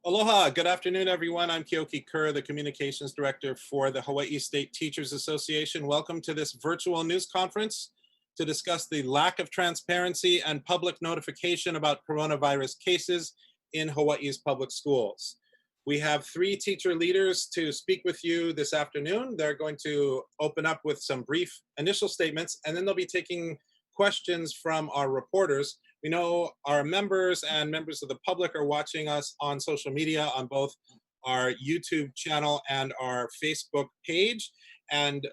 Aloha, good afternoon, everyone. I'm Keoki Kerr, the Communications Director for the Hawaii State Teachers Association. Welcome to this virtual news conference to discuss the lack of transparency and public notification about coronavirus cases in Hawaii's public schools. We have three teacher leaders to speak with you this afternoon. They're going to open up with some brief initial statements, and then they'll be taking questions from our reporters. We know our members and members of the public are watching us on social media on both our YouTube channel and our Facebook page. And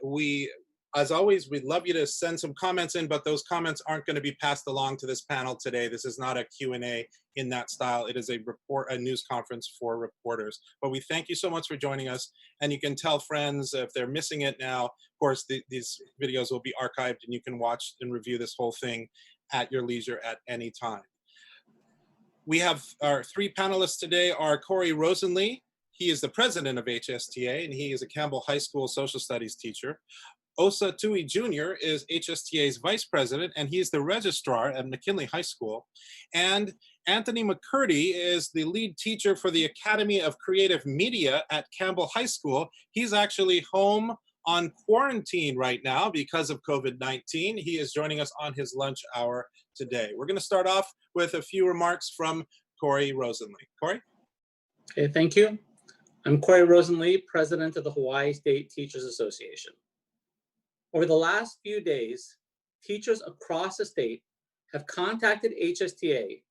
as always, we'd love you to send some comments in, but those comments aren't going to be passed along to this panel today. This is not a Q&A in that style. It is a news conference for reporters. But we thank you so much for joining us. And you can tell friends if they're missing it now. Of course, these videos will be archived and you can watch and review this whole thing at your leisure at any time. We have our three panelists today are Corey Rosenlee. He is the president of HSTA and he is a Campbell High School social studies teacher. Osa Tui Jr. is HSTA's vice president, and he is the registrar at McKinley High School. And Anthony McCurdy is the lead teacher for the Academy of Creative Media at Campbell High School. He's actually home on quarantine right now because of COVID-19. He is joining us on his lunch hour today. We're going to start off with a few remarks from Corey Rosenlee. Corey? Okay, thank you. I'm Corey Rosenlee, president of the Hawaii State Teachers Association. Over the last few days, teachers across the state have contacted HSTA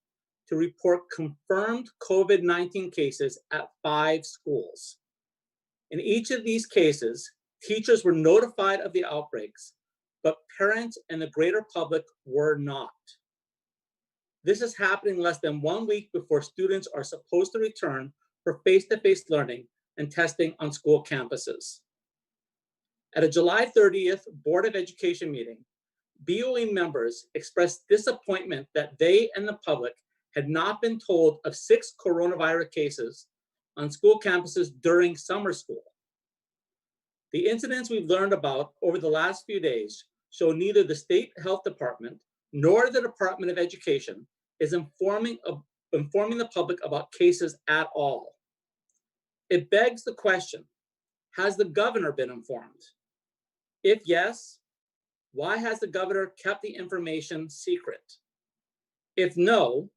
to report confirmed COVID-19 cases at 5 schools. In each of these cases, teachers were notified of the outbreaks, but parents and the greater public were not. This is happening less than 1 week before students are supposed to return for face-to-face learning and testing on school campuses. At a July 30th Board of Education meeting, BOE members expressed disappointment that they and the public had not been told of 6 coronavirus cases on school campuses during summer school. The incidents we've learned about over the last few days show neither the state health department nor the Department of Education is informing the public about cases at all. It begs the question, has the governor been informed? If yes, why has the governor kept the information secret? If no,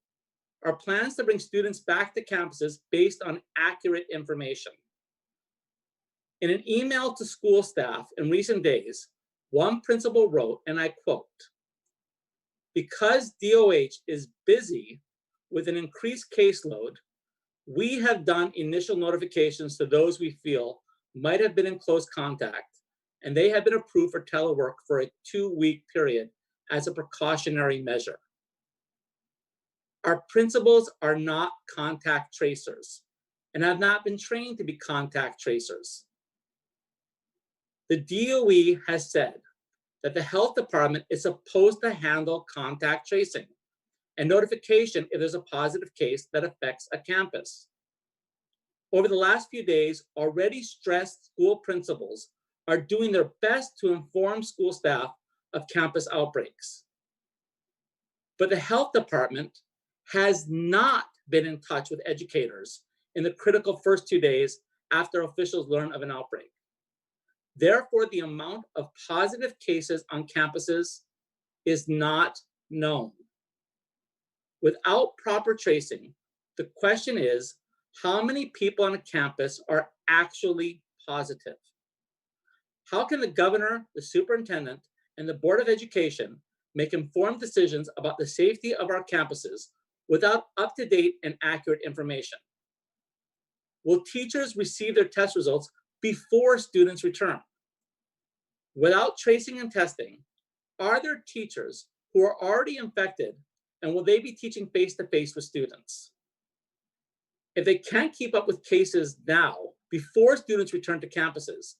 are plans to bring students back to campuses based on accurate information? In an email to school staff in recent days, one principal wrote, and I quote, "Because DOH is busy with an increased caseload, we have done initial notifications to those we feel might have been in close contact, and they have been approved for telework for a 2-week period as a precautionary measure." Our principals are not contact tracers and have not been trained to be contact tracers. The DOE has said that the health department is supposed to handle contact tracing and notification if there's a positive case that affects a campus. Over the last few days, already stressed school principals are doing their best to inform school staff of campus outbreaks. But the health department has not been in touch with educators in the critical first 2 days after officials learn of an outbreak. Therefore, the amount of positive cases on campuses is not known. Without proper tracing, the question is, how many people on a campus are actually positive? How can the governor, the superintendent, and the Board of Education make informed decisions about the safety of our campuses without up-to-date and accurate information? Will teachers receive their test results before students return? Without tracing and testing, are there teachers who are already infected, and will they be teaching face-to-face with students? If they can't keep up with cases now, before students return to campuses,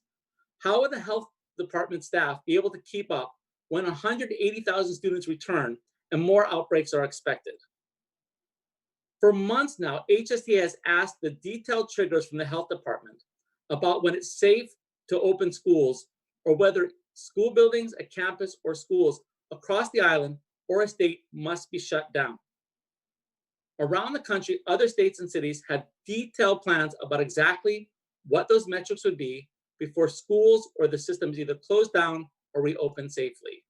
how will the health department staff be able to keep up when 180,000 students return and more outbreaks are expected? For months now, HSTA has asked the detailed triggers from the health department about when it's safe to open schools, or whether school buildings, a campus, or schools across the island or a state must be shut down. Around the country, other states and cities had detailed plans about exactly what those metrics would be before schools or the systems either closed down or reopened safely.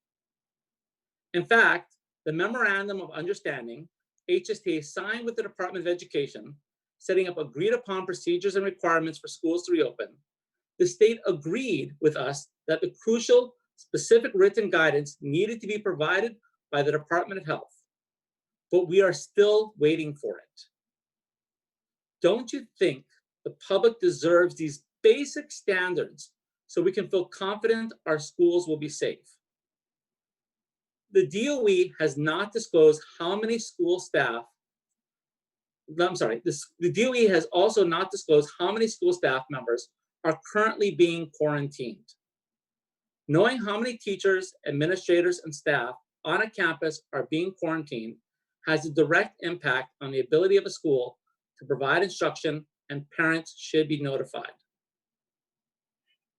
In fact, the Memorandum of Understanding HSTA signed with the Department of Education, setting up agreed upon procedures and requirements for schools to reopen, the state agreed with us that the crucial specific written guidance needed to be provided by the Department of Health, but we are still waiting for it. Don't you think the public deserves these basic standards so we can feel confident our schools will be safe? The DOE has not disclosed how many school staff, the DOE has also not disclosed how many school staff members are currently being quarantined. Knowing how many teachers, administrators, and staff on a campus are being quarantined has a direct impact on the ability of a school to provide instruction, and parents should be notified.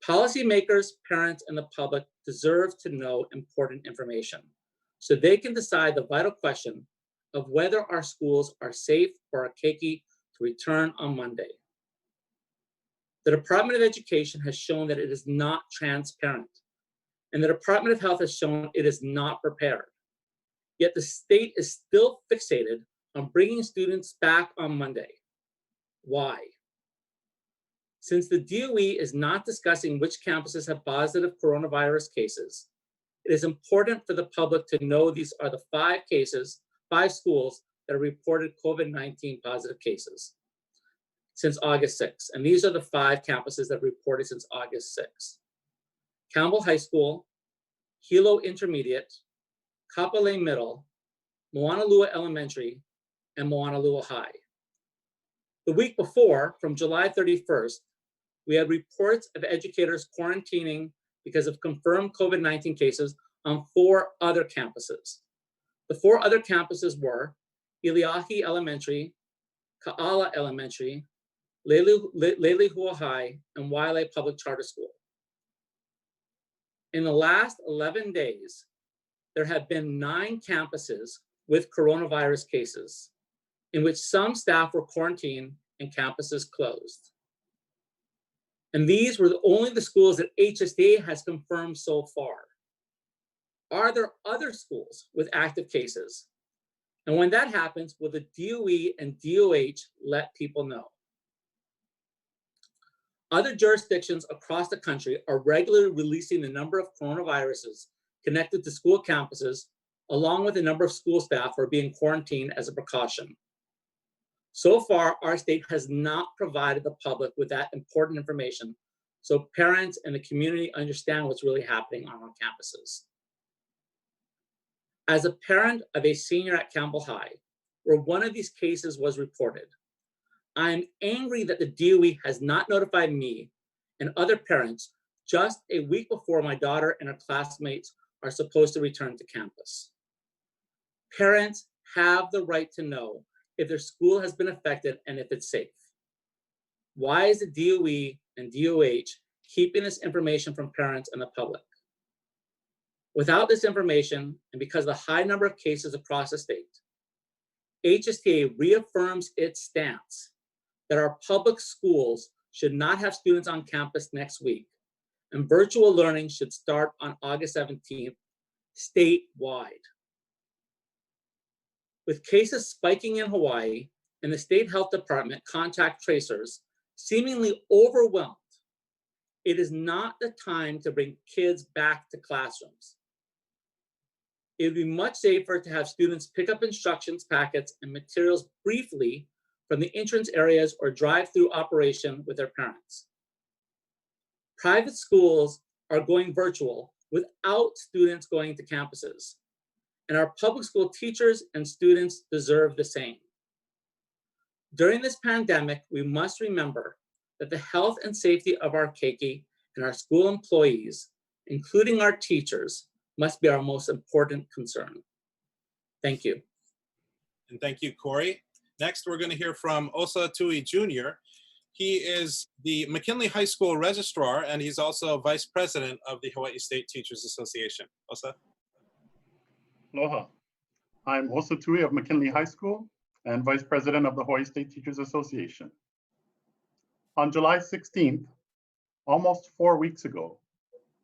Policymakers, parents, and the public deserve to know important information so they can decide the vital question of whether our schools are safe for our keiki to return on Monday. The Department of Education has shown that it is not transparent, and the Department of Health has shown it is not prepared. Yet the state is still fixated on bringing students back on Monday. Why? Since the DOE is not discussing which campuses have positive coronavirus cases, it is important for the public to know these are the 5 schools that have reported COVID-19 positive cases since August 6th. And these are the 5 campuses that reported since August 6th. Campbell High School, Hilo Intermediate, Kapolei Middle, Moanalua Elementary, and Moanalua High. The week before, from July 31st, we had reports of educators quarantining because of confirmed COVID-19 cases on 4 other campuses. The 4 other campuses were Iliahi Elementary, Ka'ala Elementary, Lelehua High, and Wailea Public Charter School. In the last 11 days, there have been 9 campuses with coronavirus cases, in which some staff were quarantined and campuses closed. And these were only the schools that HSTA has confirmed so far. Are there other schools with active cases? And when that happens, will the DOE and DOH let people know? Other jurisdictions across the country are regularly releasing the number of coronaviruses connected to school campuses, along with the number of school staff who are being quarantined as a precaution. So far, our state has not provided the public with that important information so parents and the community understand what's really happening on our campuses. As a parent of a senior at Campbell High, where one of these cases was reported, I am angry that the DOE has not notified me and other parents just a week before my daughter and her classmates are supposed to return to campus. Parents have the right to know if their school has been affected and if it's safe. Why is the DOE and DOH keeping this information from parents and the public? Without this information, and because of the high number of cases across the state, HSTA reaffirms its stance that our public schools should not have students on campus next week, and virtual learning should start on August 17th, statewide. With cases spiking in Hawaii and the state health department contact tracers seemingly overwhelmed, it is not the time to bring kids back to classrooms. It would be much safer to have students pick up instructions packets and materials briefly from the entrance areas or drive-through operation with their parents. Private schools are going virtual without students going to campuses, and our public school teachers and students deserve the same. During this pandemic, we must remember that the health and safety of our keiki and our school employees, including our teachers, must be our most important concern. Thank you. And thank you, Corey. Next, we're going to hear from Osa Tui Jr. He is the McKinley High School Registrar, and he's also Vice President of the Hawaii State Teachers Association. Osa? Aloha. I'm Osa Tui of McKinley High School. and Vice President of the Hawaii State Teachers Association. On July 16th, almost 4 weeks ago,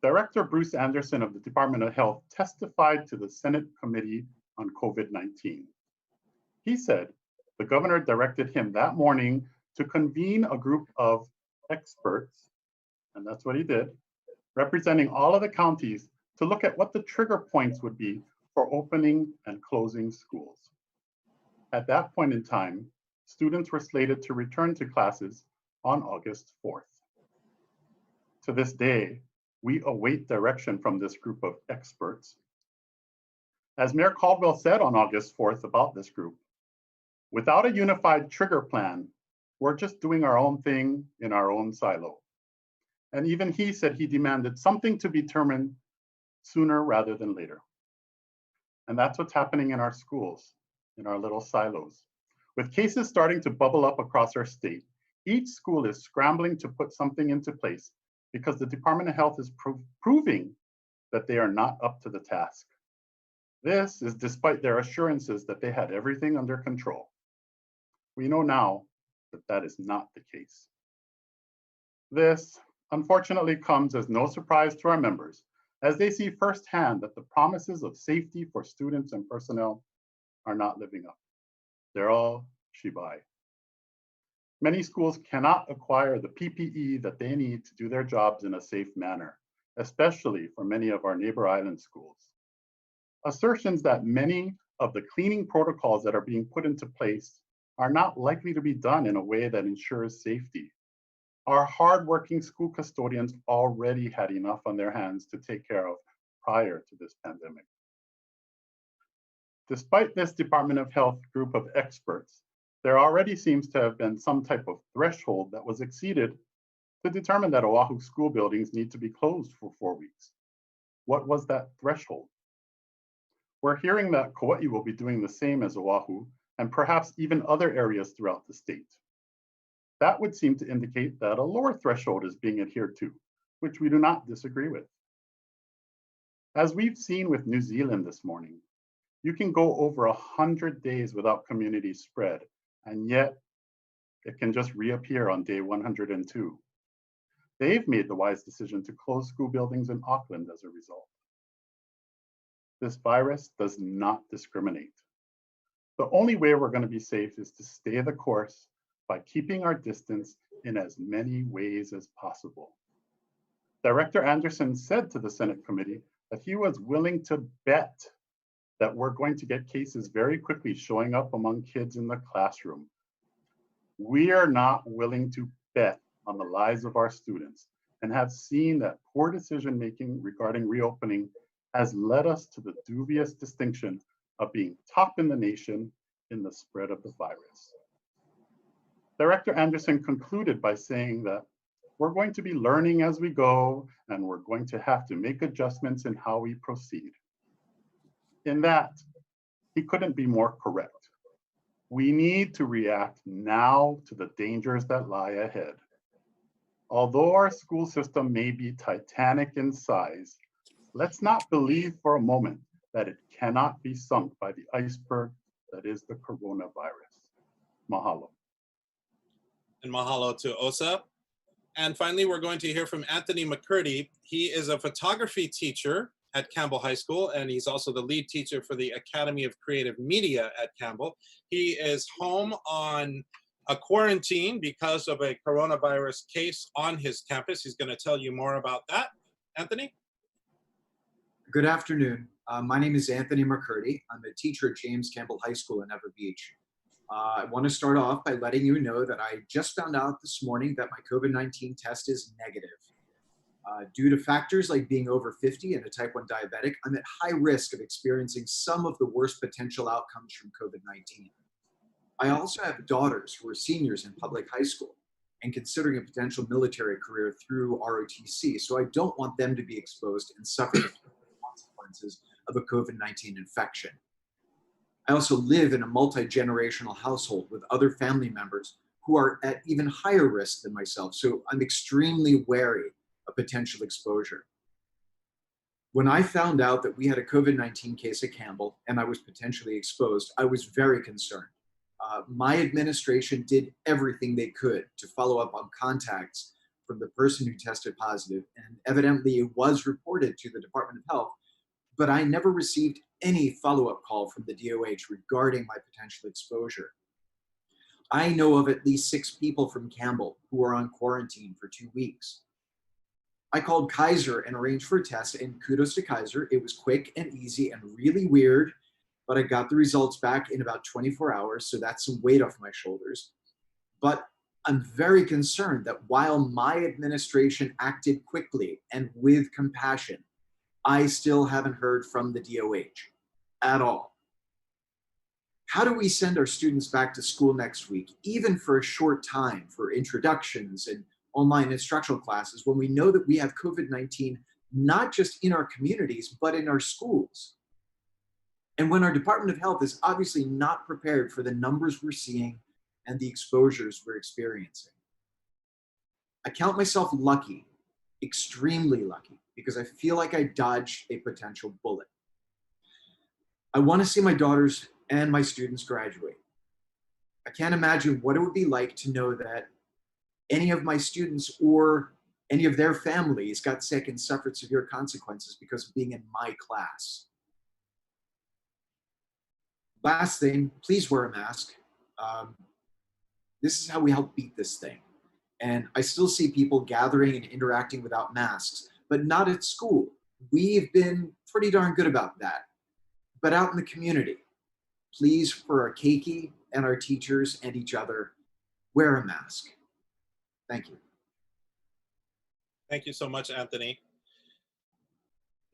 Director Bruce Anderson of the Department of Health testified to the Senate Committee on COVID-19. He said the governor directed him that morning to convene a group of experts, and that's what he did, representing all of the counties to look at what the trigger points would be for opening and closing schools. At that point in time, students were slated to return to classes on August 4th. To this day, we await direction from this group of experts. As Mayor Caldwell said on August 4th about this group, without a unified trigger plan, we're just doing our own thing in our own silo. And even he said he demanded something to be determined sooner rather than later. And that's what's happening in our schools, in our little silos. With cases starting to bubble up across our state, each school is scrambling to put something into place because the Department of Health is proving that they are not up to the task. This is despite their assurances that they had everything under control. We know now that that is not the case. This, unfortunately, comes as no surprise to our members, as they see firsthand that the promises of safety for students and personnel are not living up. They're all shibai. Many schools cannot acquire the PPE that they need to do their jobs in a safe manner, especially for many of our neighbor island schools. Assertions that many of the cleaning protocols that are being put into place are not likely to be done in a way that ensures safety. Our hardworking school custodians already had enough on their hands to take care of prior to this pandemic. Despite this Department of Health group of experts, there already seems to have been some type of threshold that was exceeded to determine that Oahu school buildings need to be closed for 4 weeks. What was that threshold? We're hearing that Kauai will be doing the same as Oahu and perhaps even other areas throughout the state. That would seem to indicate that a lower threshold is being adhered to, which we do not disagree with. As we've seen with New Zealand this morning, you can go over 100 days without community spread, and yet it can just reappear on day 102. They've made the wise decision to close school buildings in Auckland as a result. This virus does not discriminate. The only way we're going to be safe is to stay the course by keeping our distance in as many ways as possible. Director Anderson said to the Senate committee that he was willing to bet that we're going to get cases very quickly showing up among kids in the classroom. We are not willing to bet on the lives of our students and have seen that poor decision-making regarding reopening has led us to the dubious distinction of being top in the nation in the spread of the virus. Director Anderson concluded by saying that we're going to be learning as we go, and we're going to have to make adjustments in how we proceed. In that, he couldn't be more correct. We need to react now to the dangers that lie ahead. Although our school system may be titanic in size, let's not believe for a moment that it cannot be sunk by the iceberg that is the coronavirus. Mahalo. And mahalo to Osa. And finally, we're going to hear from Anthony McCurdy. He is a photography teacher at Campbell High School, and he's also the lead teacher for the Academy of Creative Media at Campbell. He is home on a quarantine because of a coronavirus case on his campus. He's going to tell you more about that. Anthony? Good afternoon. My name is Anthony McCurdy. I'm a teacher at James Campbell High School in Ever Beach. I want to start off by letting you know that I just found out this morning that my COVID-19 test is negative. Due to factors like being over 50 and a type 1 diabetic, I'm at high risk of experiencing some of the worst potential outcomes from COVID-19. I also have daughters who are seniors in public high school and considering a potential military career through ROTC, so I don't want them to be exposed and suffer the consequences of a COVID-19 infection. I also live in a multi-generational household with other family members who are at even higher risk than myself, so I'm extremely wary of potential exposure. When I found out that we had a COVID-19 case at Campbell and I was potentially exposed, I was very concerned. My administration did everything they could to follow up on contacts from the person who tested positive, and evidently it was reported to the Department of Health, but I never received any follow-up call from the DOH regarding my potential exposure. I know of at least 6 people from Campbell who are on quarantine for 2 weeks. I called Kaiser and arranged for a test, and kudos to Kaiser. It was quick and easy and really weird, but I got the results back in about 24 hours, so that's some weight off my shoulders. But I'm very concerned that while my administration acted quickly and with compassion, I still haven't heard from the DOH at all. How do we send our students back to school next week, even for a short time, for introductions and online instructional classes, when we know that we have COVID-19 not just in our communities, but in our schools? And when our Department of Health is obviously not prepared for the numbers we're seeing and the exposures we're experiencing. I count myself lucky, extremely lucky, because I feel like I dodged a potential bullet. I want to see my daughters and my students graduate. I can't imagine what it would be like to know that any of my students or any of their families got sick and suffered severe consequences because of being in my class. Last thing, please wear a mask. This is how we help beat this thing. And I still see people gathering and interacting without masks, but not at school. We've been pretty darn good about that. But out in the community, please, for our keiki and our teachers and each other, wear a mask. Thank you. Thank you so much, Anthony.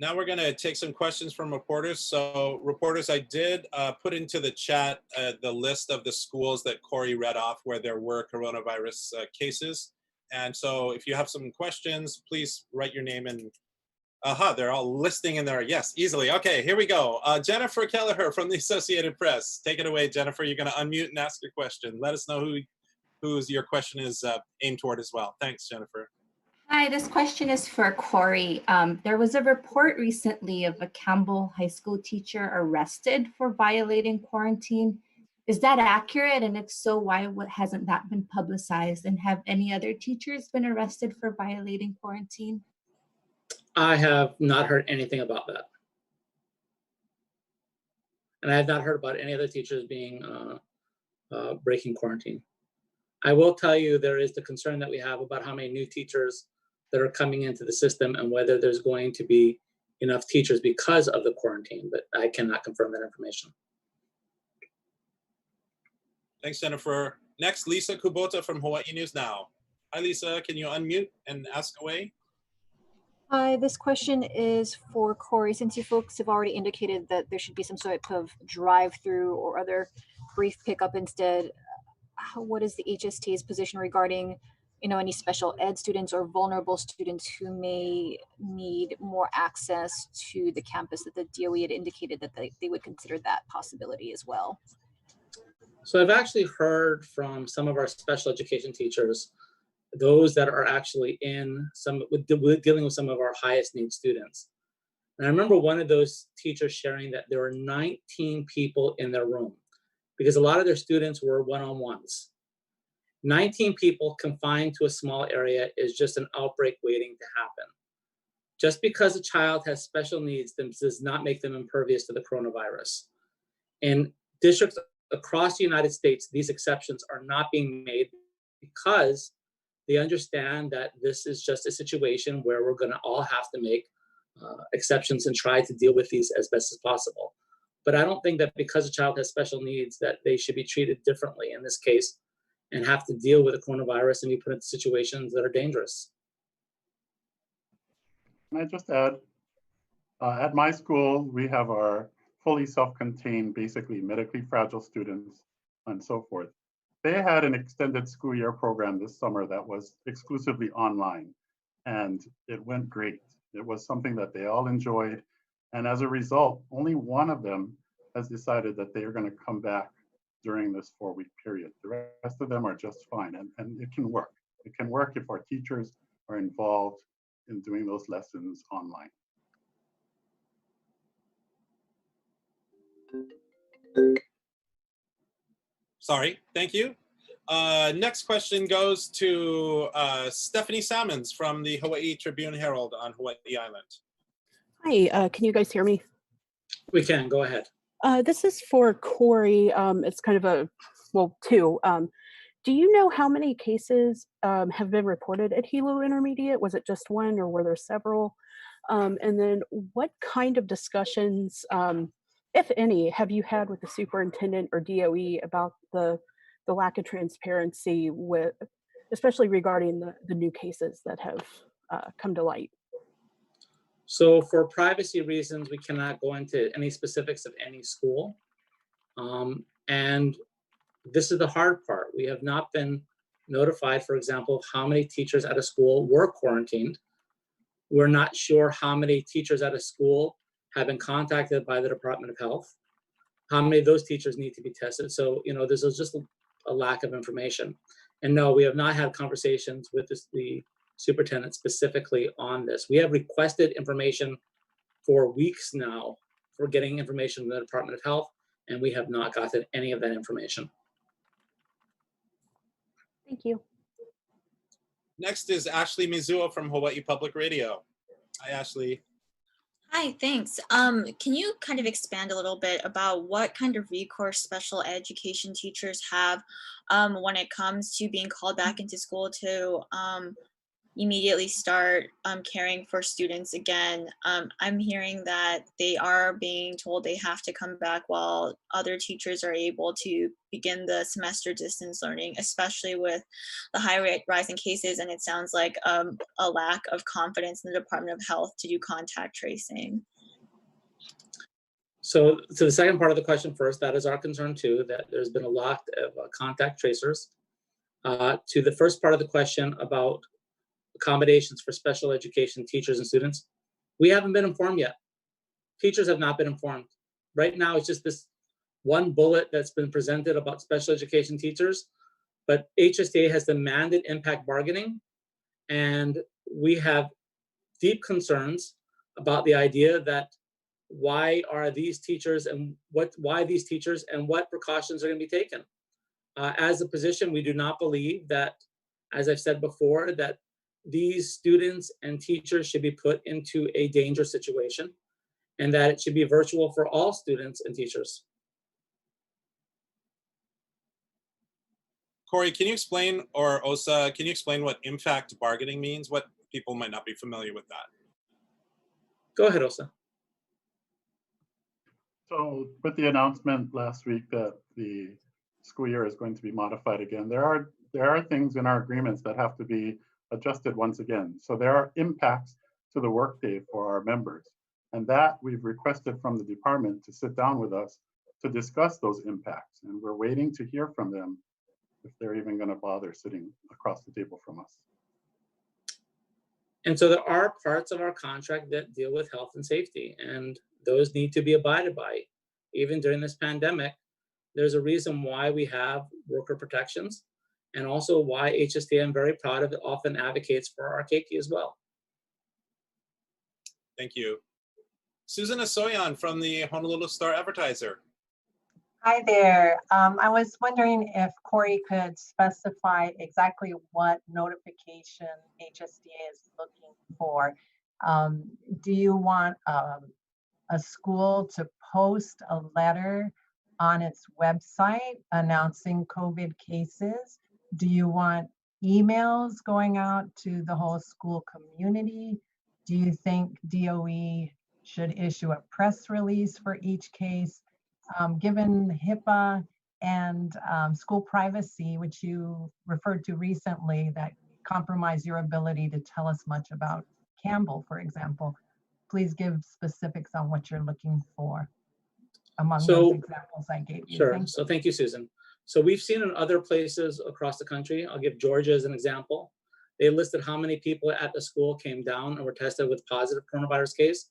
Now we're going to take some questions from reporters. So reporters, I did put into the chat the list of the schools that Corey read off where there were coronavirus cases. And so if you have some questions, please write your name in. They're all listing in there. Yes, easily. Okay, here we go. Jennifer Kelleher from the Associated Press. Take it away, Jennifer. You're going to unmute and ask your question. Let us know who's your question is aimed toward as well. Thanks, Jennifer. Hi, this question is for Corey. There was a report recently of a Campbell High School teacher arrested for violating quarantine. Is that accurate? And if so, why hasn't that been publicized? And have any other teachers been arrested for violating quarantine? I have not heard anything about that. And I have not heard about any other teachers being breaking quarantine. I will tell you there is the concern that we have about how many new teachers that are coming into the system and whether there's going to be enough teachers because of the quarantine, but I cannot confirm that information. Thanks, Jennifer. Next, Lisa Kubota from Hawaii News Now. Hi, Lisa. Can you unmute and ask away? Hi, this question is for Corey. Since you folks have already indicated that there should be some sort of drive-through or other brief pickup instead, what is the HSTA's position regarding, any special ed students or vulnerable students who may need more access to the campus, that the DOE had indicated that they would consider that possibility as well? So I've actually heard from some of our special education teachers, those that are actually dealing with some of our highest need students. And I remember one of those teachers sharing that there were 19 people in their room because a lot of their students were one-on-ones. 19 people confined to a small area is just an outbreak waiting to happen. Just because a child has special needs does not make them impervious to the coronavirus. In districts across the United States, these exceptions are not being made because they understand that this is just a situation where we're going to all have to make exceptions and try to deal with these as best as possible. But I don't think that because a child has special needs that they should be treated differently in this case and have to deal with the coronavirus and be put into situations that are dangerous. Can I just add, at my school, we have our fully self-contained, basically medically fragile students and so forth. They had an extended school year program this summer that was exclusively online, and it went great. It was something that they all enjoyed. And as a result, only one of them has decided that they are going to come back during this 4-week period. The rest of them are just fine, and it can work. It can work if our teachers are involved in doing those lessons online. Sorry, thank you. Next question goes to Stephanie Salmons from the Hawaii Tribune Herald on Hawaii Island. Hi, can you guys hear me? We can, go ahead. This is for Corey. It's kind of a, well, two. Do you know how many cases have been reported at Hilo Intermediate? Was it just one or were there several? And then what kind of discussions, if any, have you had with the superintendent or DOE about the lack of transparency with, especially regarding the new cases that have come to light? So for privacy reasons, we cannot go into any specifics of any school. And this is the hard part. We have not been notified, for example, of how many teachers at a school were quarantined. We're not sure how many teachers at a school have been contacted by the Department of Health, how many of those teachers need to be tested. So, there's just a lack of information. And no, we have not had conversations with the superintendent specifically on this. We have requested information for weeks now for getting information from the Department of Health, and we have not gotten any of that information. Thank you. Next is Ashley Mizuo from Hawaii Public Radio. Hi, Ashley. Hi, thanks. Can you kind of expand a little bit about what kind of recourse special education teachers have when it comes to being called back into school to immediately start caring for students again? I'm hearing that they are being told they have to come back while other teachers are able to begin the semester distance learning, especially with the high rise in cases. And it sounds like a lack of confidence in the Department of Health to do contact tracing. So to the second part of the question first, that is our concern too, that there's been a lot of contact tracers. To the first part of the question about accommodations for special education teachers and students, we haven't been informed yet. Teachers have not been informed. Right now, it's just this one bullet that's been presented about special education teachers, but HSTA has demanded impact bargaining, and we have deep concerns about the idea that why these teachers and what precautions are going to be taken. As a position, we do not believe that, as I've said before, that these students and teachers should be put into a dangerous situation, and that it should be virtual for all students and teachers. Corey, can you explain, or Osa, can you explain what impact bargaining means? What people might not be familiar with that. Go ahead, Osa. So with the announcement last week that the school year is going to be modified again, there are things in our agreements that have to be adjusted once again. So there are impacts to the workday for our members, and that we've requested from the department to sit down with us to discuss those impacts. And we're waiting to hear from them if they're even going to bother sitting across the table from us. And so there are parts of our contract that deal with health and safety, and those need to be abided by. Even during this pandemic, there's a reason why we have worker protections, and also why HSTA, I'm very proud of it, often advocates for our keiki as well. Thank you. Susan Asoyan from the Honolulu Star Advertiser. Hi there. I was wondering if Corey could specify exactly what notification HSTA is looking for. Do you want a school to post a letter on its website announcing COVID cases? Do you want emails going out to the whole school community? Do you think DOE should issue a press release for each case? Given HIPAA and school privacy, which you referred to recently, that compromise your ability to tell us much about Campbell, for example, please give specifics on what you're looking for among those examples I gave you. Sure. So thank you, Susan. So we've seen in other places across the country, I'll give Georgia as an example. They listed how many people at the school came down and were tested with positive coronavirus case.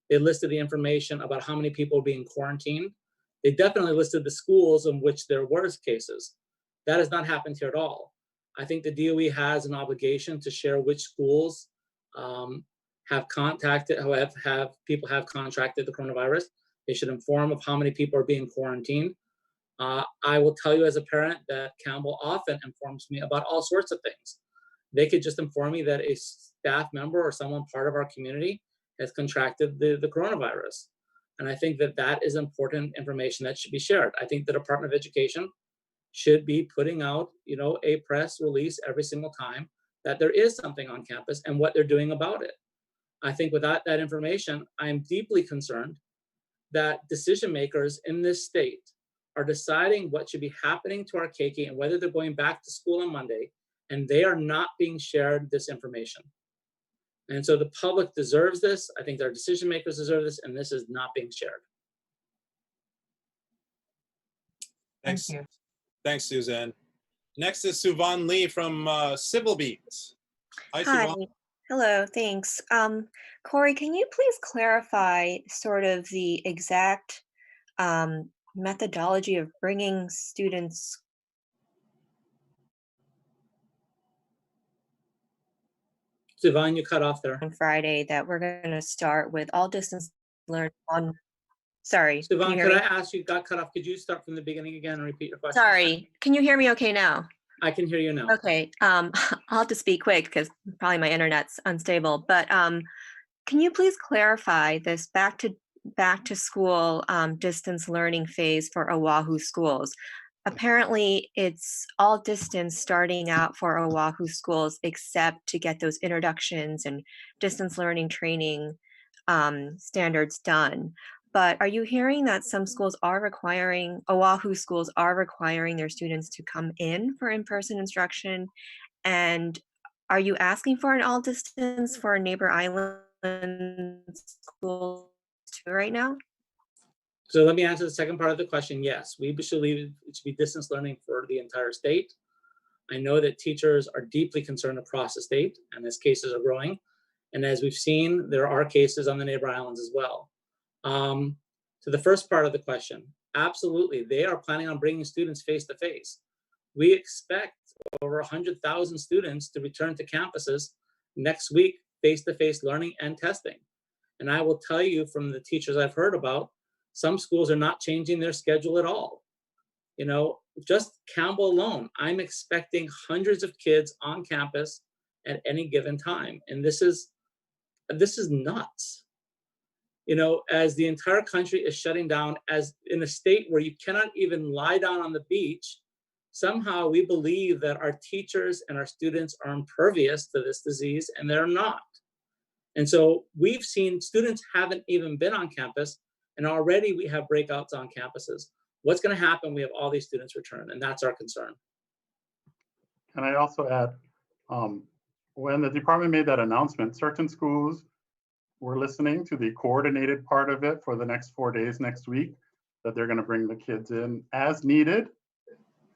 They listed the information about how many people were being quarantined. They definitely listed the schools in which there were cases. That has not happened here at all. I think the DOE has an obligation to share which schools have contracted the coronavirus. They should inform of how many people are being quarantined. I will tell you as a parent that Campbell often informs me about all sorts of things. They could just inform me that a staff member or someone part of our community has contracted the coronavirus. And I think that that is important information that should be shared. I think the Department of Education should be putting out, a press release every single time that there is something on campus and what they're doing about it. I think without that information, I'm deeply concerned that decision makers in this state are deciding what should be happening to our keiki and whether they're going back to school on Monday, and they are not being shared this information. And so the public deserves this. I think our decision makers deserve this, and this is not being shared. Thanks. Thank you. Thanks, Suzanne. Next is Suvan Lee from Civil Beat. Hi, Hi. Suvan. Hello, thanks. Corey, can you please clarify sort of the exact methodology of bringing students? Suvan, you cut off there. On Friday that we're going to start with all distance learning on. Sorry, can you Suvan, hear could me? I ask you, got cut off, could you start from the beginning again and repeat your question? Sorry, can you hear me okay now? I can hear you now. Okay, I'll have to speak quick because probably my internet's unstable, but can you please clarify this back to school distance learning phase for Oahu schools? Apparently it's all distance starting out for Oahu schools except to get those introductions and distance learning training standards done. But are you hearing that some schools are requiring, Oahu schools are requiring their students to come in for in-person instruction? And are you asking for an all distance for neighbor island schools too right now? So let me answer the second part of the question. Yes, we should leave it to be distance learning for the entire state. I know that teachers are deeply concerned across the state, and as cases are growing. And as we've seen, there are cases on the neighbor islands as well. To the first part of the question, absolutely, they are planning on bringing students face to face. We expect over 100,000 students to return to campuses next week, face to face learning and testing. And I will tell you from the teachers I've heard about, some schools are not changing their schedule at all. Just Campbell alone, I'm expecting hundreds of kids on campus at any given time. And this is nuts. As the entire country is shutting down, as in a state where you cannot even lie down on the beach, somehow we believe that our teachers and our students are impervious to this disease, and they're not. And so we've seen students haven't even been on campus, and already we have breakouts on campuses. What's going to happen? We have all these students return, and that's our concern. Can I also add, when the department made that announcement, certain schools were listening to the coordinated part of it for the next 4 days next week, that they're going to bring the kids in as needed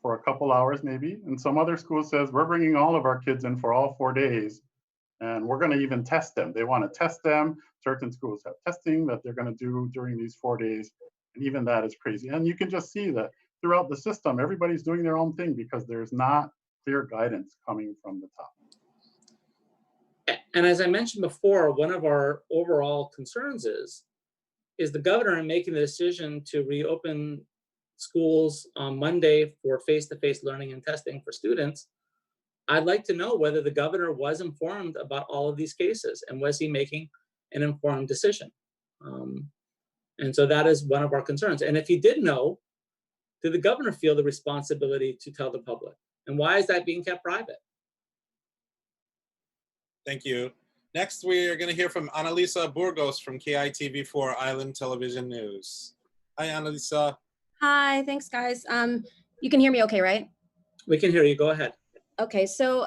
for a couple hours maybe. And some other school says, we're bringing all of our kids in for all 4 days, and we're going to even test them. They want to test them. Certain schools have testing that they're going to do during these 4 days. And even that is crazy. And you can just see that throughout the system, everybody's doing their own thing because there's not clear guidance coming from the top. And as I mentioned before, one of our overall concerns is the governor making the decision to reopen schools on Monday for face-to-face learning and testing for students. I'd like to know whether the governor was informed about all of these cases, and was he making an informed decision? And so that is one of our concerns. And if he did know, did the governor feel the responsibility to tell the public? And why is that being kept private? Thank you. Next, we are going to hear from Annalisa Burgos from KITV4 Island Television News. Hi, Annalisa. Hi, thanks guys. You can hear me okay, right? We can hear you, go ahead. Okay, so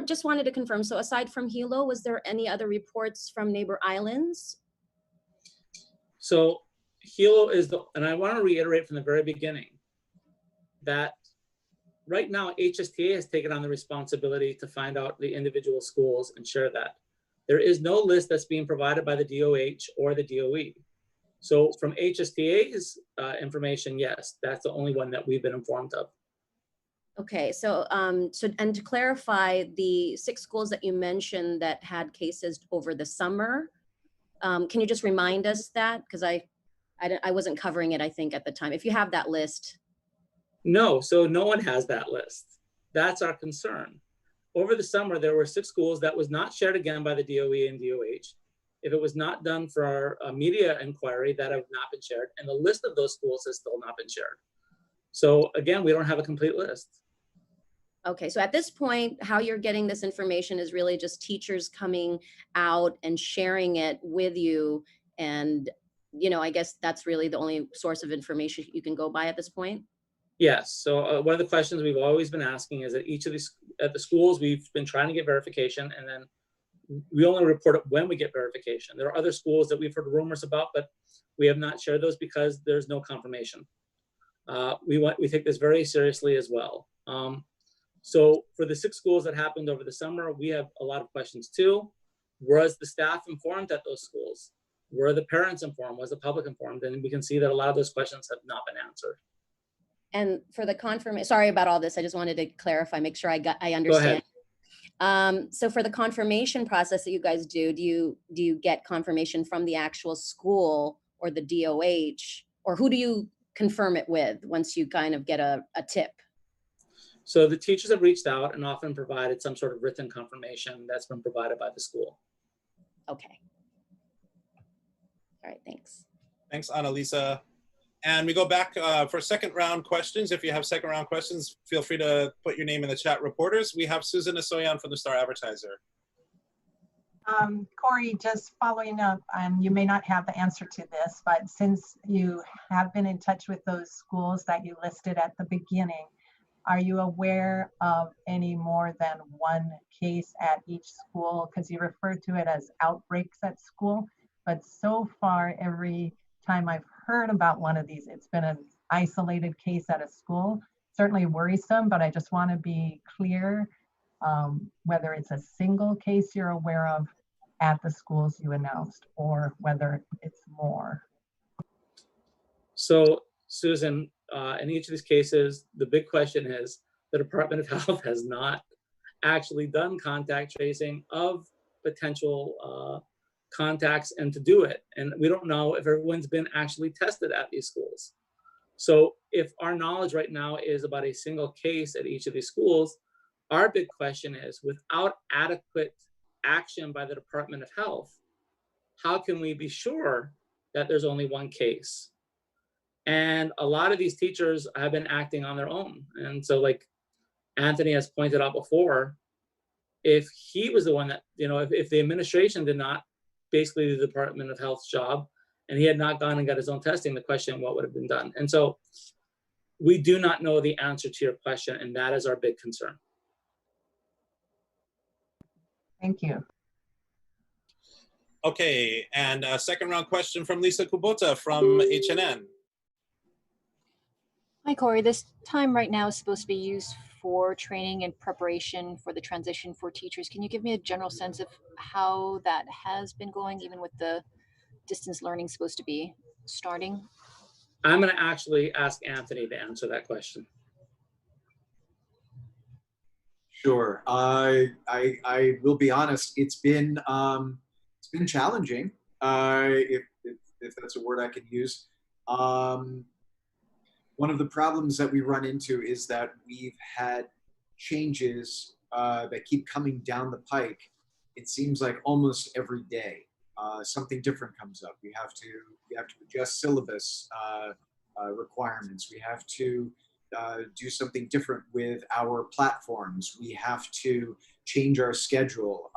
just wanted to confirm, so aside from Hilo, was there any other reports from neighbor islands? So Hilo and I want to reiterate from the very beginning that right now HSTA has taken on the responsibility to find out the individual schools and share that. There is no list that's being provided by the DOH or the DOE. So from HSTA's information, yes, that's the only one that we've been informed of. Okay, so and to clarify, the 6 schools that you mentioned that had cases over the summer, can you just remind us that? Because I wasn't covering it, I think, at the time. If you have that list. No, so no one has that list. That's our concern. Over the summer, there were 6 schools that was not shared again by the DOE and DOH. If it was not done for our media inquiry, that have not been shared, and the list of those schools has still not been shared. So again, we don't have a complete list. Okay, so at this point, how you're getting this information is really just teachers coming out and sharing it with you. And, I guess that's really the only source of information you can go by at this point. Yes, so one of the questions we've always been asking is at each of these, at the schools, we've been trying to get verification, and then we only report it when we get verification. There are other schools that we've heard rumors about, but we have not shared those because there's no confirmation. We take this very seriously as well. So for the 6 schools that happened over the summer, we have a lot of questions too. Was the staff informed at those schools? Were the parents informed? Was the public informed? And we can see that a lot of those questions have not been answered. And for the confirmation, sorry about all this. I just wanted to clarify, make sure I understand. Go ahead. So for the confirmation process that you guys do you get confirmation from the actual school or the DOH, or who do you confirm it with once you kind of get a tip? So the teachers have reached out and often provided some sort of written confirmation that's been provided by the school. Okay. All right, thanks. Thanks, Annalisa. And we go back for second round questions. If you have second round questions, feel free to put your name in the chat, reporters. We have Susan Asoyan from the Star Advertiser. Corey, just following up, you may not have the answer to this, but since you have been in touch with those schools that you listed at the beginning, are you aware of any more than one case at each school? Because you referred to it as outbreaks at school, but so far, every time I've heard about one of these, it's been an isolated case at a school. Certainly worrisome, but I just want to be clear whether it's a single case you're aware of at the schools you announced or whether it's more. So Susan, in each of these cases, the big question is the Department of Health has not actually done contact tracing of potential contacts and to do it. And we don't know if everyone's been actually tested at these schools. So if our knowledge right now is about a single case at each of these schools, our big question is, without adequate action by the Department of Health, how can we be sure that there's only one case? And a lot of these teachers have been acting on their own. And so like Anthony has pointed out before, if he was the one that, if the administration did not, basically the Department of Health's job, and he had not gone and got his own testing, the question, what would have been done? And so we do not know the answer to your question, and that is our big concern. Thank you. Okay, and a second round question from Lisa Kubota from HNN. Hi, Corey. This time right now is supposed to be used for training and preparation for the transition for teachers. Can you give me a general sense of how that has been going, even with the distance learning supposed to be starting? I'm going to actually ask Anthony to answer that question. Sure. I will be honest. It's been challenging, if that's a word I can use. One of the problems that we run into is that we've had changes that keep coming down the pike. It seems like almost every day something different comes up. We have to adjust syllabus requirements. We have to do something different with our platforms. We have to change our schedule.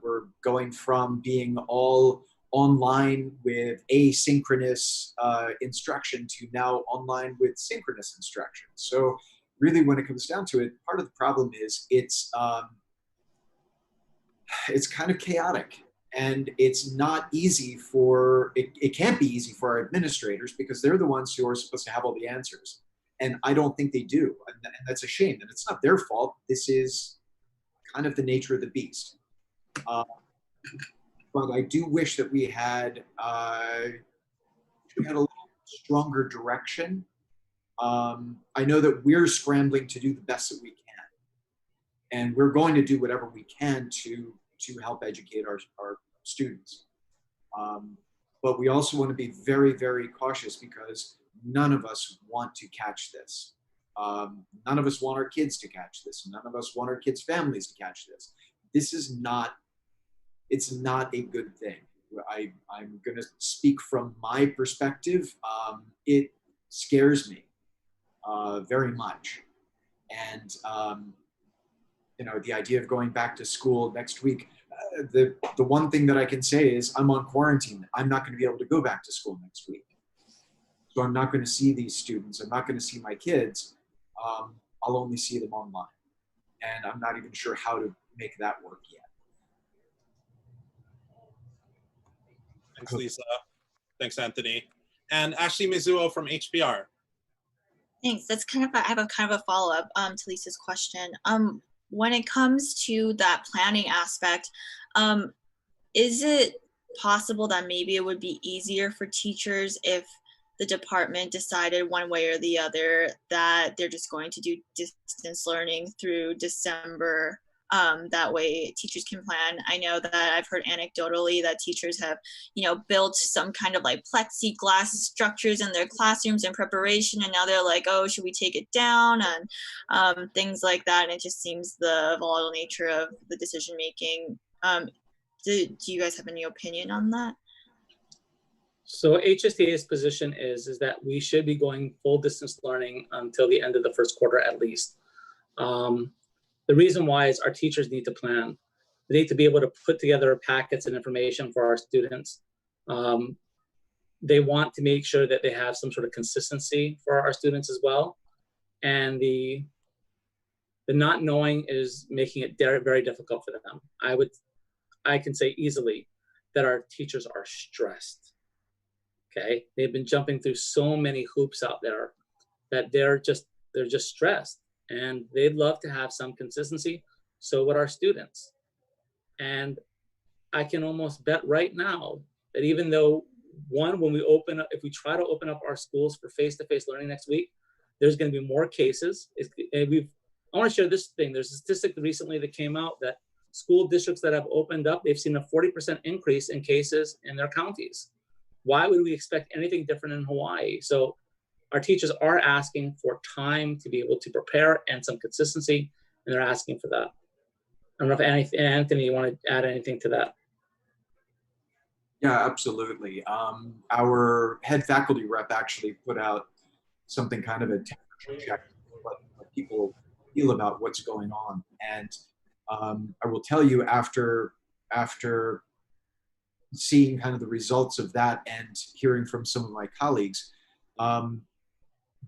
We're going from being all online with asynchronous instruction to now online with synchronous instruction. So really, when it comes down to it, part of the problem is it's kind of chaotic, and it's not easy it can't be easy for our administrators because they're the ones who are supposed to have all the answers. And I don't think they do. And that's a shame. And it's not their fault. This is kind of the nature of the beast. But I do wish that we had a little stronger direction. I know that we're scrambling to do the best that we can. And we're going to do whatever we can to help educate our students. But we also want to be very, very cautious because none of us want to catch this. None of us want our kids to catch this. None of us want our kids' families to catch this. This is not, it's not a good thing. I'm going to speak from my perspective. It scares me very much. And, you know, the idea of going back to school next week, the one thing that I can say is I'm on quarantine. I'm not going to be able to go back to school next week. So I'm not going to see these students. I'm not going to see my kids. I'll only see them online. And I'm not even sure how to make that work yet. Thanks, Lisa. Thanks, Anthony. And Ashley Mizuo from HBR. Thanks. That's kind of I have a kind of a follow-up to Lisa's question. When it comes to that planning aspect, is it possible that maybe it would be easier for teachers if the department decided one way or the other that they're just going to do distance learning through December? That way teachers can plan. I know that I've heard anecdotally that teachers have, you know, built some kind of like plexiglass structures in their classrooms in preparation, and now they're like, oh, should we take it down, and things like that. And it just seems the volatile nature of the decision making. Do you guys have any opinion on that? So HSTA's position is that we should be going full distance learning until the end of the first quarter at least. The reason why is our teachers need to plan. They need to be able to put together packets and information for our students. They want to make sure that they have some sort of consistency for our students as well. And the not knowing is making it very difficult for them. I can say easily that our teachers are stressed. Okay, they've been jumping through so many hoops out there that they're just stressed, and they'd love to have some consistency. So would our students. And I can almost bet right now that even though when we open up, if we try to open up our schools for face-to-face learning next week, there's going to be more cases. I want to share this thing. There's a statistic recently that came out that school districts that have opened up, they've seen a 40% increase in cases in their counties. Why would we expect anything different in Hawaii? So our teachers are asking for time to be able to prepare and some consistency, and they're asking for that. I don't know if Anthony, you want to add anything to that? Yeah, absolutely. Our head faculty rep actually put out something kind of a temperature check, what people feel about what's going on. And I will tell you, after seeing kind of the results of that and hearing from some of my colleagues,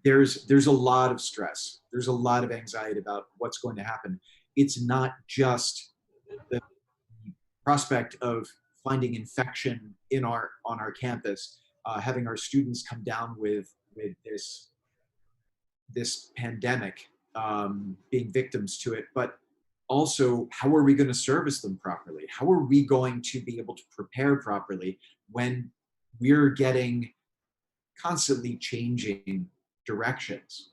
there's a lot of stress. There's a lot of anxiety about what's going to happen. It's not just the prospect of finding infection on our campus, having our students come down with this pandemic, being victims to it, but also, how are we going to service them properly? How are we going to be able to prepare properly when we're getting constantly changing directions?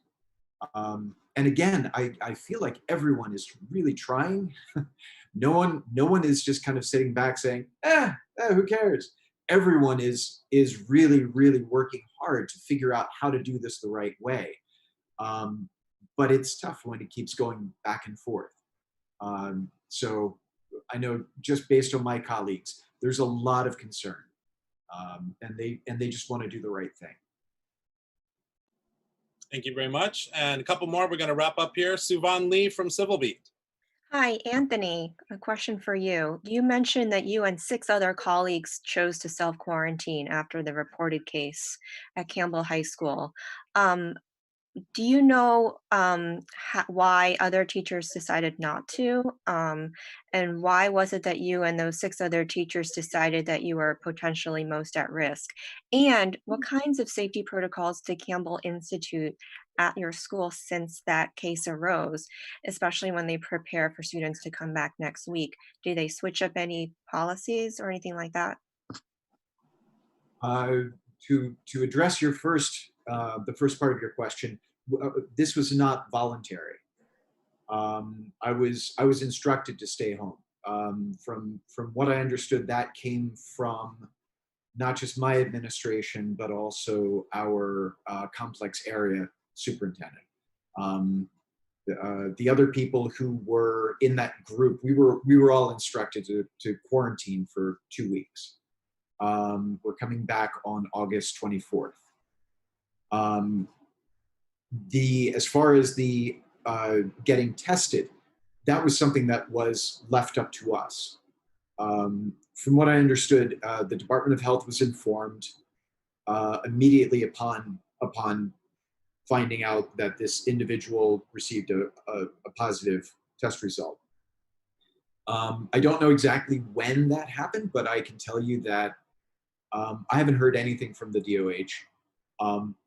And again, I feel like everyone is really trying. No one is just kind of sitting back saying, who cares? Everyone is really working hard to figure out how to do this the right way. But it's tough when it keeps going back and forth. So I know just based on my colleagues, there's a lot of concern, and they just want to do the right thing. Thank you very much. And a couple more, we're going to wrap up here. Suvan Lee from Civil Beat. Hi, Anthony. A question for you. You mentioned that you and 6 other colleagues chose to self-quarantine after the reported case at Campbell High School. Do you know why other teachers decided not to? And why was it that you and those 6 other teachers decided that you were potentially most at risk? And what kinds of safety protocols did Campbell institute at your school since that case arose, especially when they prepare for students to come back next week? Do they switch up any policies or anything like that? To address your the first part of your question, this was not voluntary. I was instructed to stay home. From what I understood, that came from not just my administration, but also our complex area superintendent. The other people who were in that group, we were all instructed to quarantine for 2 weeks. We're coming back on August 24th. As far as the getting tested, that was something that was left up to us. From what I understood, the Department of Health was informed immediately upon finding out that this individual received a positive test result. I don't know exactly when that happened, but I can tell you that I haven't heard anything from the DOH.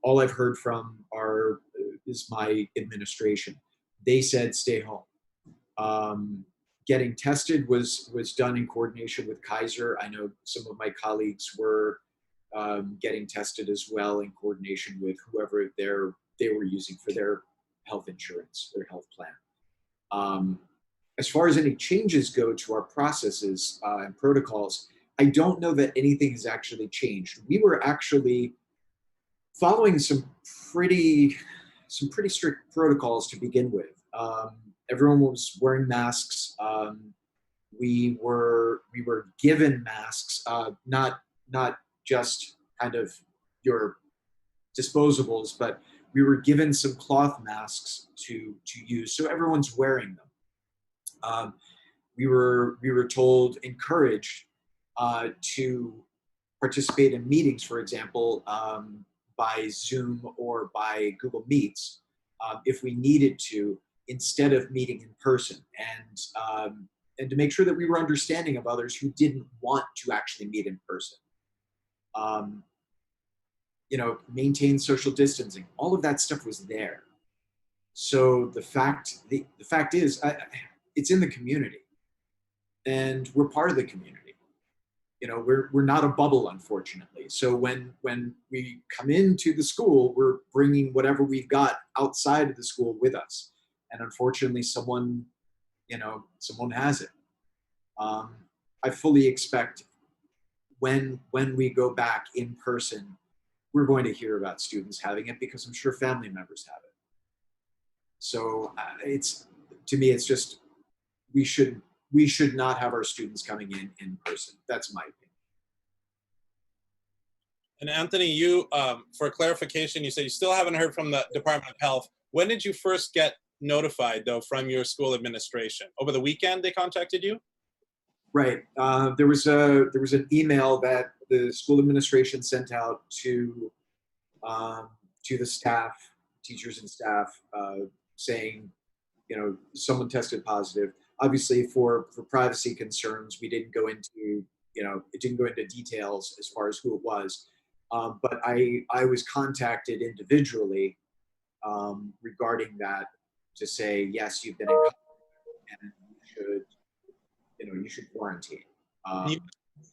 All I've heard from is my administration. They said stay home. Getting tested was done in coordination with Kaiser. I know some of my colleagues were getting tested as well in coordination with whoever they were using for their health insurance, their health plan. As far as any changes go to our processes and protocols, I don't know that anything has actually changed. We were actually following some pretty strict protocols to begin with. Everyone was wearing masks. We were given masks, not just kind of your disposables, but we were given some cloth masks to use. So everyone's wearing them. We were told, encouraged to participate in meetings, for example, by Zoom or by Google Meets, if we needed to, instead of meeting in person, and to make sure that we were understanding of others who didn't want to actually meet in person. Maintain social distancing. All of that stuff was there. So the fact is, it's in the community, and we're part of the community. We're not a bubble, unfortunately. So when we come into the school, we're bringing whatever we've got outside of the school with us. And unfortunately, someone has it. I fully expect when we go back in person, we're going to hear about students having it, because I'm sure family members have it. So to me, it's just, we should not have our students coming in person. That's my opinion. And Anthony, you, for clarification, you said you still haven't heard from the Department of Health. When did you first get notified, though, from your school administration? Over the weekend they contacted you? Right. There was an email that the school administration sent out to the staff, teachers and staff, saying, someone tested positive. Obviously, for privacy concerns, we didn't go into, it didn't go into details as far as who it was. But I was contacted individually regarding that, to say, yes, you've been in contact and you should quarantine.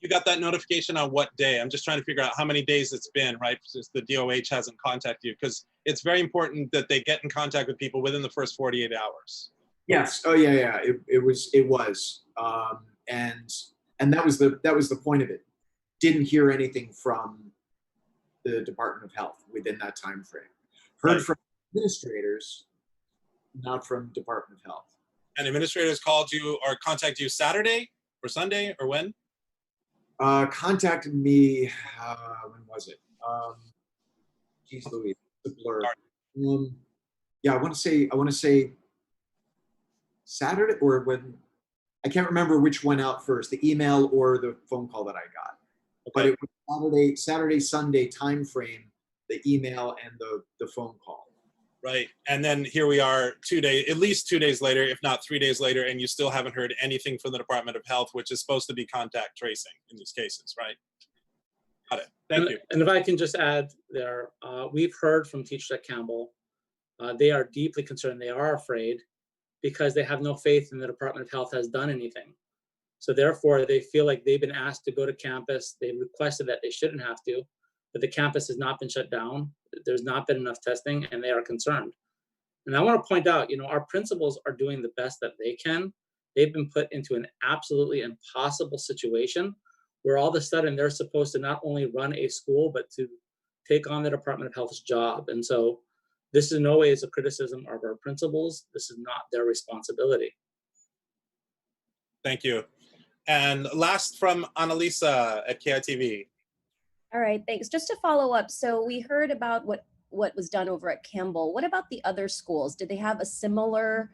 You got that notification on what day? I'm just trying to figure out how many days it's been, right? Since the DOH hasn't contacted you, because it's very important that they get in contact with people within the first 48 hours. Yes. Oh yeah. It was. And that was the point of it. Didn't hear anything from the Department of Health within that time frame. Heard from administrators, not from Department of Health. And administrators called you or contacted you Saturday or Sunday, or when? Contacted me, when was it? Geez Louise, it's a blur. Yeah, I want to say Saturday, or when, I can't remember which went out first, the email or the phone call that I got. Okay. But it was Saturday, Sunday time frame, the email and the phone call. Right. And then here we are at least 2 days later, if not 3 days later, and you still haven't heard anything from the Department of Health, which is supposed to be contact tracing in these cases, right? Got it. Thank you. And if I can just add there, we've heard from teachers at Campbell. They are deeply concerned. They are afraid because they have no faith in the Department of Health has done anything. So therefore, they feel like they've been asked to go to campus. They requested that they shouldn't have to, but the campus has not been shut down. There's not been enough testing, and they are concerned. And I want to point out, our principals are doing the best that they can. They've been put into an absolutely impossible situation where all of a sudden they're supposed to not only run a school, but to take on the Department of Health's job. And so This in no way is a criticism of our principals. This is not their responsibility. Thank you. And last from Annalisa at KITV. All right, thanks. Just to follow up, so we heard about what was done over at Campbell. What about the other schools? Did they have a similar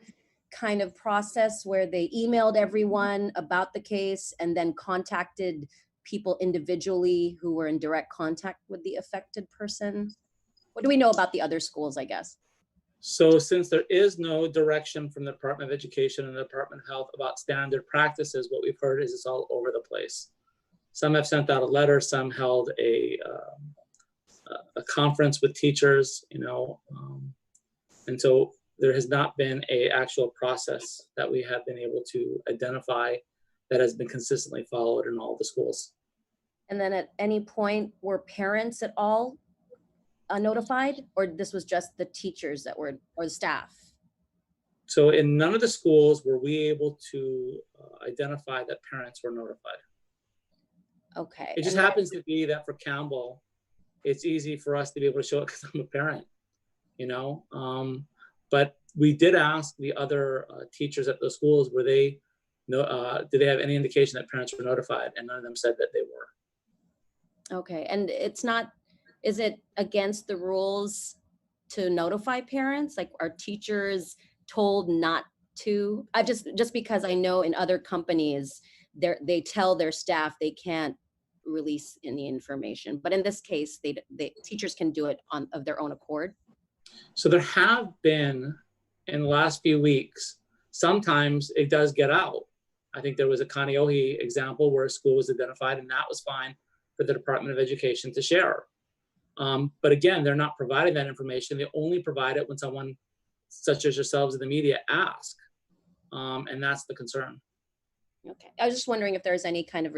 kind of process where they emailed everyone about the case and then contacted people individually who were in direct contact with the affected person? What do we know about the other schools, I guess? So since there is no direction from the Department of Education and the Department of Health about standard practices, what we've heard is it's all over the place. Some have sent out a letter, some held a conference with teachers, and so there has not been an actual process that we have been able to identify that has been consistently followed in all the schools. And then at any point, were parents at all notified, or this was just the teachers that were, or the staff? So in none of the schools were we able to identify that parents were notified. Okay. It just happens to be that for Campbell, it's easy for us to be able to show it because I'm a parent, but we did ask the other teachers at the schools, did they have any indication that parents were notified? And none of them said that they were. Okay, and is it against the rules to notify parents? Like, are teachers told not to? I just because I know in other companies, they tell their staff they can't release any information, but in this case, teachers can do it of their own accord. So there have been, in the last few weeks, sometimes it does get out. I think there was a Kaneohe example where a school was identified, and that was fine for the Department of Education to share. But again, they're not providing that information. They only provide it when someone, such as yourselves in the media, ask. And that's the concern. Okay. I was just wondering if there's any kind of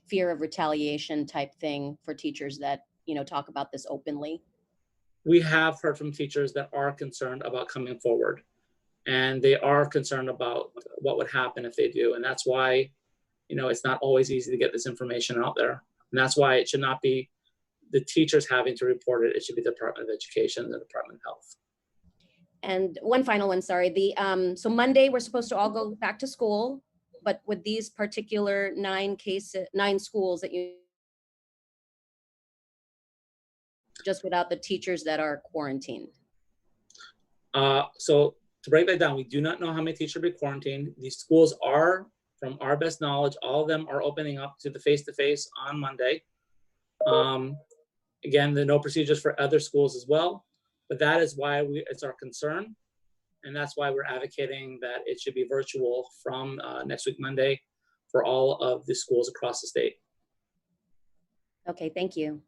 fear of retaliation type thing for teachers that, talk about this openly. We have heard from teachers that are concerned about coming forward, and they are concerned about what would happen if they do. And that's why, it's not always easy to get this information out there. And that's why it should not be the teachers having to report it. It should be the Department of Education and the Department of Health. And one final one, sorry. So Monday, we're supposed to all go back to school, but with these particular 9 schools that you, just without the teachers that are quarantined. So to break that down, we do not know how many teachers will be quarantined. These schools are, from our best knowledge, all of them are opening up to the face-to-face on Monday. Again, there are no procedures for other schools as well, but that is why it's our concern. And that's why we're advocating that it should be virtual from next week, Monday, for all of the schools across the state. Okay, thank you.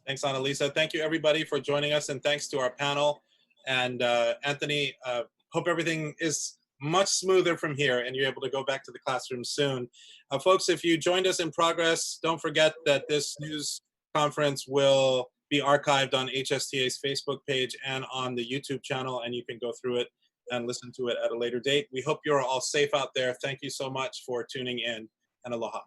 Thanks, Annalisa. Thank you, everybody, for joining us, and thanks to our panel. And Anthony, hope everything is much smoother from here and you're able to go back to the classroom soon. Folks, if you joined us in progress, don't forget that this news conference will be archived on HSTA's Facebook page and on the YouTube channel, and you can go through it and listen to it at a later date. We hope you're all safe out there. Thank you so much for tuning in, and aloha.